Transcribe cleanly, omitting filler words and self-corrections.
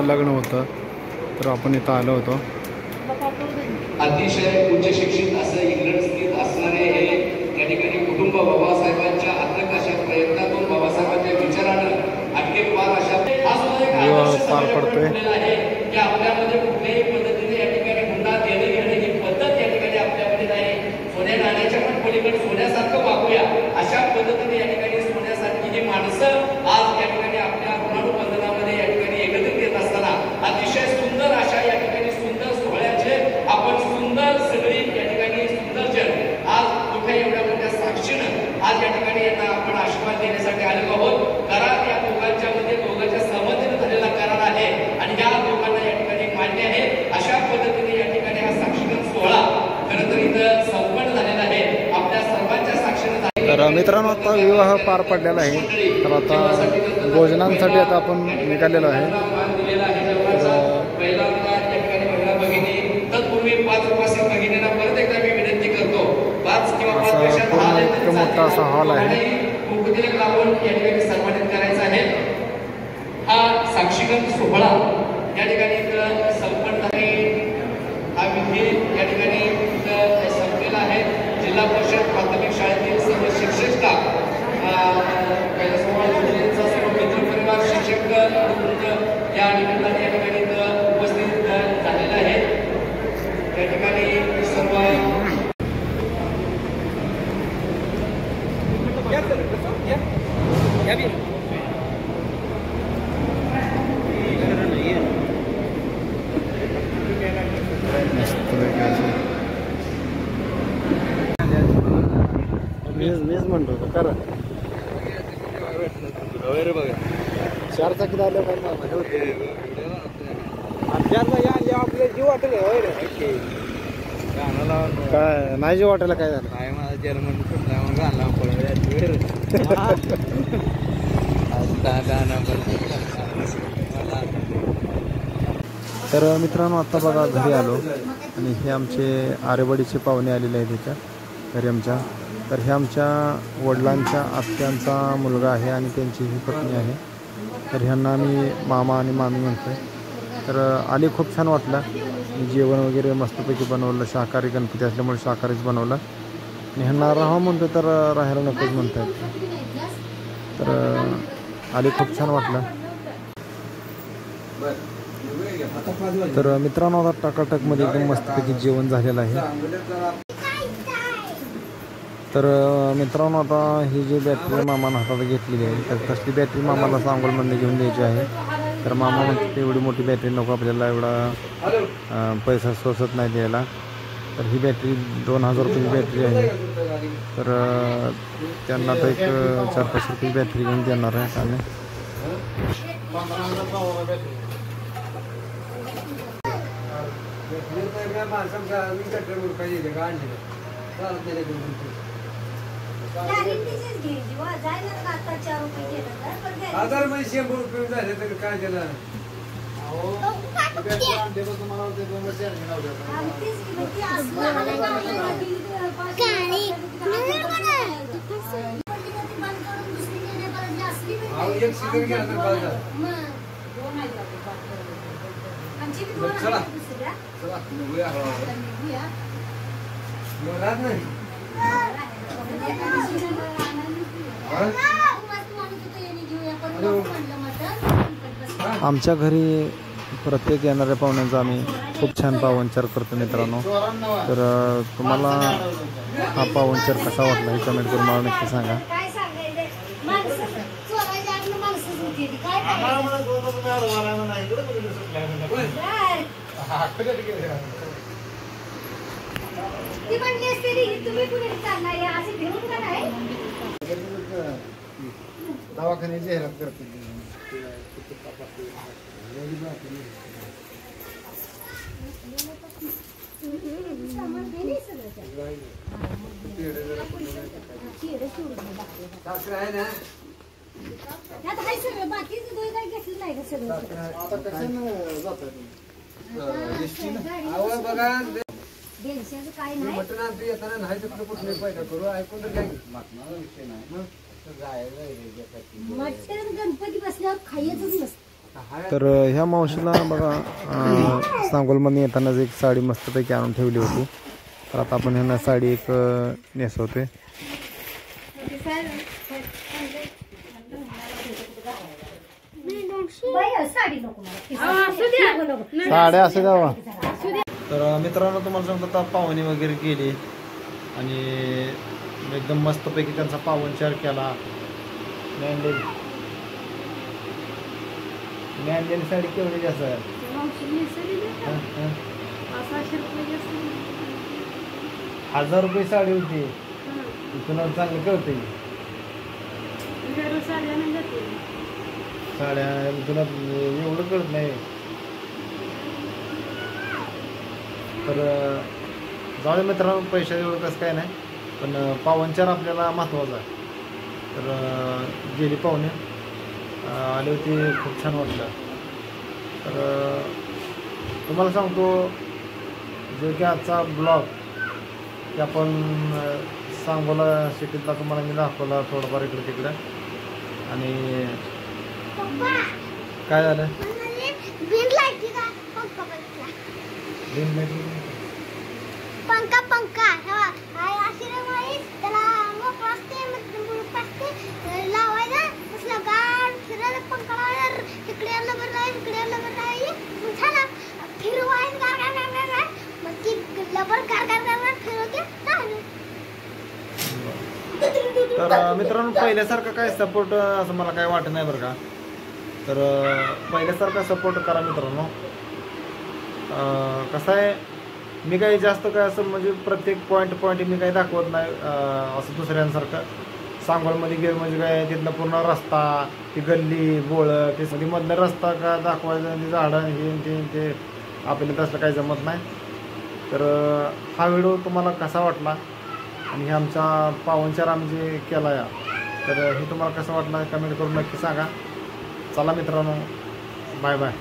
लग्न होतं, तर आपण इथं आलो होतो. अतिशय उच्च शिक्षित असं इंग्लंड स्थित असणारे हे या ठिकाणी कुटुंब बाबासाहेबांच्या अथक अशा प्रयत्नातून बाबासाहेबांच्या विचारानं आणखी पार अशा पार पडतोय आहे की आपल्यामध्ये कुठल्याही पद्धतीने या ठिकाणी हुंडा देणे घेणे ही पद्धत या ठिकाणी आपल्यामध्ये नाही. सोन्या नाण्याच्या पण पलीकडे सोन्यासारखं वागूया अशा पद्धतीने या ठिकाणी सोन्यासारखी ही माणसं आज या ठिकाणी आपल्या ऋणानुबंधनामध्ये या ठिकाणी एकत्रित येत असताना अतिशय सुंदर अशा या ठिकाणी सुंदर सोहळ्याचे आपण सुंदर सगळी या ठिकाणी सुंदर जन आज मोठ्या एवढ्या मोठ्या साक्षीनं आज या ठिकाणी यांना आपण आशीर्वाद देण्यासाठी आलेलो आहोत. करार या दोघांच्या मध्ये दोघांच्या सहमतीने झालेला करार आहे आणि या दोघांना या ठिकाणी मान्य आहे. अशा पद्धतीने या ठिकाणी हा साक्षीकरण सोहळा खरं तर इथं संपन्न झालेला आहे. आपल्या सर्वांच्या साक्षीनं. तर मित्रांनो, आता विवाह पार पडलेला आहे, तर आता भोजनांसाठी आता आपण निघालेलो आहे. तत्पूर्वी 5 उपस्थित भगिनींना परत एकदा मी विनंती करतो. 5 किंवा 5 पेक्षा मोठा असा हॉल आहे. कुंकुतिलक लावून या ठिकाणी सन्मानित करायचा आहे. हा साक्षीकरण सोहळा या ठिकाणी संपन्न आहे. हा विधी या ठिकाणी संपलेला आहे. जिल्हा परिषद प्राथमिक शाळेतील सर्व शिक्षक स्टाफ, सर्व मित्र परिवार, शिक्षक या निमित्ताने या ठिकाणी उपस्थित झालेले आहेत. या ठिकाणी सर्व मीच म्हणतो करा 4 चाकी आलं आपल्या जीव वाटेल काय नाही, जीव वाटायला काय झालं काय माझा जर्मन तर मित्रांनो, आता बघा घरी आलो आणि हे आमचे आरेवाडीचे पाहुणे आलेले आहेत इथं घरी आमच्या. तर हे आमच्या वडिलांच्या आत्यांचा मुलगा आहे आणि त्यांची ही पत्नी आहे. तर ह्यांना आम्ही मामा आणि मामी म्हणतो. तर आले, खूप छान वाटलं. जेवण वगैरे मस्तपैकी बनवलं. शाकाहारी गणपती असल्यामुळे शाकाहारीच बनवलं आणि ह्यांना राहा म्हणतो तर राहायला नकोच म्हणतात. तर आले, खूप छान वाटलं. तर मित्रांनो, आता टाकाटकमध्ये एकदम मस्तपैकी जेवण झालेलं आहे. तर मित्रांनो, आता ही जी बॅटरी मामानं हातात घेतलेली आहे, तर तसली बॅटरी मामाला सांगोलमध्ये घेऊन द्यायची आहे. तर मामा म्हणते एवढी मोठी बॅटरी नको आपल्याला, एवढा पैसा सोसत नाही द्यायला. तर ही बॅटरी 2000 रुपयाची बॅटरी आहे. तर त्यांना तर एक 4-5 रुपये बॅटरी घेऊन देणार आहे आम्ही. हजार मध्ये 100 रुपये झाले तर काय केलं. एक सीझन घ्या तर बाजार. चला चला नाही. आमच्या घरी प्रत्येक येणाऱ्या पाहुण्यांचा आम्ही खूप छान पाहुणचार करतो मित्रांनो. तर तुम्हाला हा पाहुणचार कसा वाटला हे कमेंट करून मला नक्की सांगा. दवाखान्याची जाहिरात करते. मटण येताना नाही तर कुठले पैदा करू ऐकून तर काय मटण गणपती बसल्यावर खायचंच नसतं. तर ह्या मावशीला बघा सांगोलमध्ये येतानाच एक साडी मस्तपैकी आणून ठेवली होती. तर आता आपण ह्यांना साडी एक नेसवतोय. साड्या असं द्यावा. तर मित्रांनो तुम्हाला सांगतो आता पाहुणे वगैरे गेली आणि एकदम मस्तपैकी त्यांचा पाहुणचार केला. मी आणलेली साडी केवढी जास्त आहे? 1000 रुपये साडी होती. तुला चांगलं कळते साड्या तुला एवढं कळत नाही. तर जाऊ दे मित्रांनो, पैशा एवढं कसं काय नाही, पण पाहुणचार आपल्याला महत्त्वाचा आहे. तर गेली पाहुणे आले होते, खूप छान वाटलं. तर तुम्हाला सांगतो जो की आजचा ब्लॉग की आपण सांगोला सिटीतला तुम्हाला मी दाखवला थोडंफार इकडे तिकडे. आणि काय झालं पंखा पंखा त्याला मोकळा असते लावायला तसलं गाड फिरायला पंखा लावायला इकडे लबर नाही इकडे लबर नाही झाला फिरवायला गाड गाड गाड गाड मग ती लबर गाड गाड गाड फिरवते. तर मित्रांनो पहिल्यासारखं काय सपोर्ट असं मला काय वाटत नाही बरं का. तर पहिल्यासारखा सपोर्ट करा मित्रांनो. कसं आहे मी काही जास्त काय असं म्हणजे प्रत्येक पॉईंट मी काही दाखवत नाही असं दुसऱ्यांसारखं. सांगोलमध्ये गेलं म्हणजे काय तिथलं पूर्ण रस्ता, ती गल्ली बोळं, ते मध्ये मधला रस्ता का दाखवायचं, ते झाडं हे ते आपल्याला तसलं काही जमत नाही. तर हा व्हिडिओ तुम्हाला कसा वाटला आणि हे आमचा पाहुणचार आम्ही जे केला या, तर हे तुम्हाला कसं वाटलं कमेंट करून नक्की सांगा. चला मित्रांनो, बाय बाय.